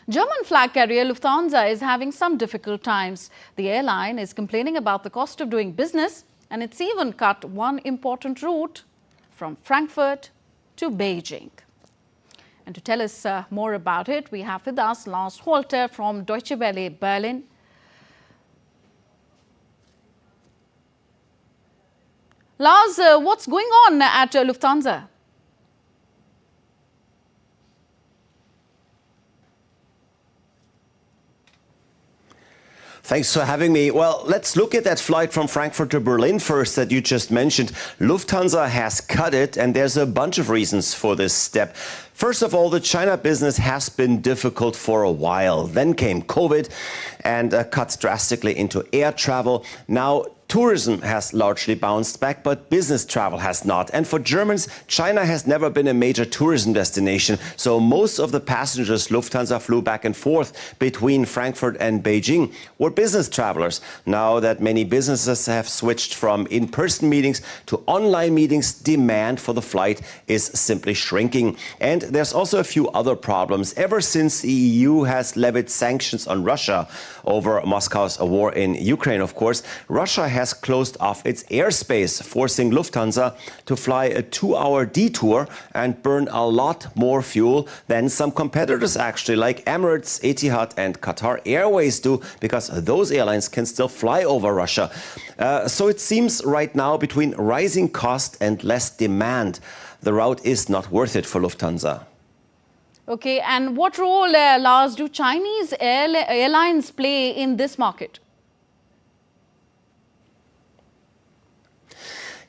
German flag carrier Lufthansa is having some difficult times. The airline is complaining about the cost of doing business, and it's even cut one important route from Frankfurt to Beijing. And to tell us more about it, we have with us Lars Holter from Deutsche Welle Berlin. Lars, what's going on at Lufthansa? Thanks for having me. Well, let's look at that flight from Frankfurt to Berlin first that you just mentioned. Lufthansa has cut it, and there's a bunch of reasons for this step. First of all, the China business has been difficult for a while. Then came COVID and cuts drastically into air travel. Now, tourism has largely bounced back, but business travel has not. And for Germans, China has never been a major tourism destination. So most of the passengers Lufthansa flew back and forth between Frankfurt and Beijing were business travelers. Now that many businesses have switched from in-person meetings to online meetings, demand for the flight is simply shrinking. And there's also a few other problems. Ever since the EU has levied sanctions on Russia over Moscow's war in Ukraine, of course, Russia has closed off its airspace, forcing Lufthansa to fly a 2-hour detour and burn a lot more fuel than some competitors actually, like Emirates, Etihad and Qatar Airways do, because those airlines can still fly over Russia. So it seems right now, between rising cost and less demand, the route is not worth it for Lufthansa. Okay, and what role, Lars, do Chinese airlines play in this market?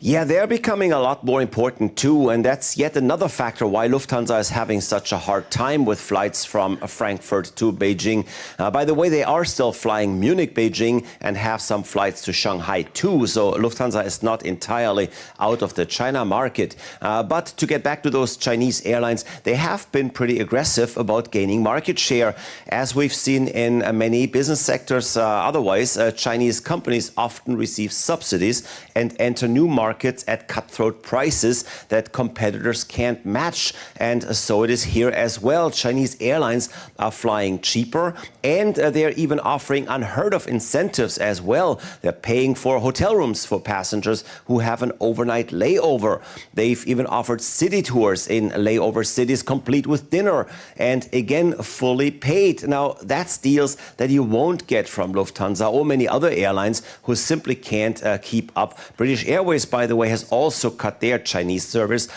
Yeah, they're becoming a lot more important too, and that's yet another factor why Lufthansa is having such a hard time with flights from Frankfurt to Beijing. By the way, they are still flying Munich-Beijing and have some flights to Shanghai too, so Lufthansa is not entirely out of the China market. But to get back to those Chinese airlines, they have been pretty aggressive about gaining market share. As we've seen in many business sectors otherwise, Chinese companies often receive subsidies and enter new markets at cutthroat prices that competitors can't match. And so it is here as well. Chinese airlines are flying cheaper, and they're even offering unheard of incentives as well. They're paying for hotel rooms for passengers who have an overnight layover. They've even offered city tours in layover cities, complete with dinner, and again, fully paid. Now, that's deals that you won't get from Lufthansa or many other airlines who simply can't keep up. British Airways, by the way, has also cut their Chinese service,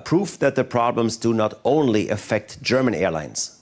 proof that the problems do not only affect German airlines.